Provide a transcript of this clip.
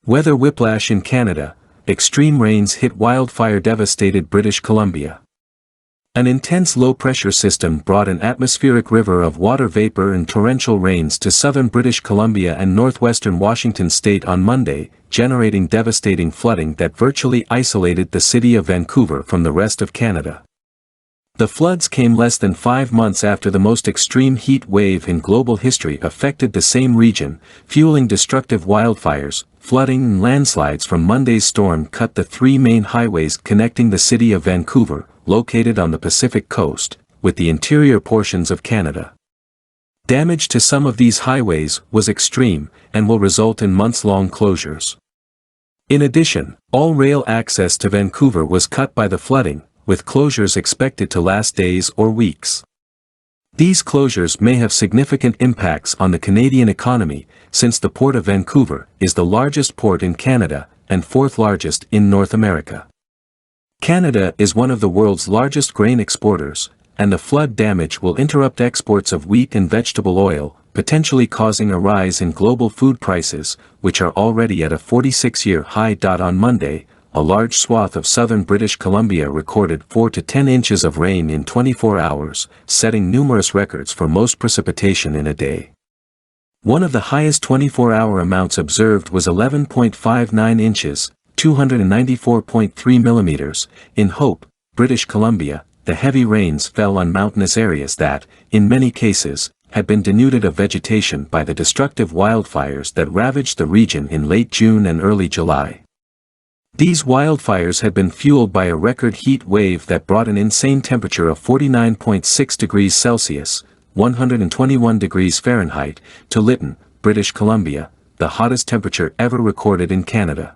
Weather whiplash in Canada, extreme rains hit wildfire-devastated British Columbia. An intense low-pressure system brought an atmospheric river of water vapor and torrential rains to southern British Columbia and northwestern Washington state on Monday, generating devastating flooding that virtually isolated the city of Vancouver from the rest of Canada. The floods came less than 5 months after the most extreme heat wave in global history affected the same region, fueling destructive wildfires. Flooding and landslides from Monday's storm cut the 3 main highways connecting the city of Vancouver, located on the Pacific coast, with the interior portions of Canada. Damage to some of these highways was extreme and will result in months-long closures. In addition, all rail access to Vancouver was cut by the flooding, with closures expected to last days or weeks. These closures may have significant impacts on the Canadian economy, since the Port of Vancouver is the largest port in Canada and 4th largest in North America. Canada is one of the world's largest grain exporters, and the flood damage will interrupt exports of wheat and vegetable oil, potentially causing a rise in global food prices, which are already at a 46-year high. On Monday, a large swath of southern British Columbia recorded 4 to 10 inches of rain in 24 hours, setting numerous records for most precipitation in a day. One of the highest 24-hour amounts observed was 11.59 inches, 294.3 millimeters, in Hope, British Columbia. The heavy rains fell on mountainous areas that, in many cases, had been denuded of vegetation by the destructive wildfires that ravaged the region in late June and early July. These wildfires had been fueled by a record heat wave that brought an insane temperature of 49.6 degrees Celsius, 121 degrees Fahrenheit, to Lytton, British Columbia, the hottest temperature ever recorded in Canada.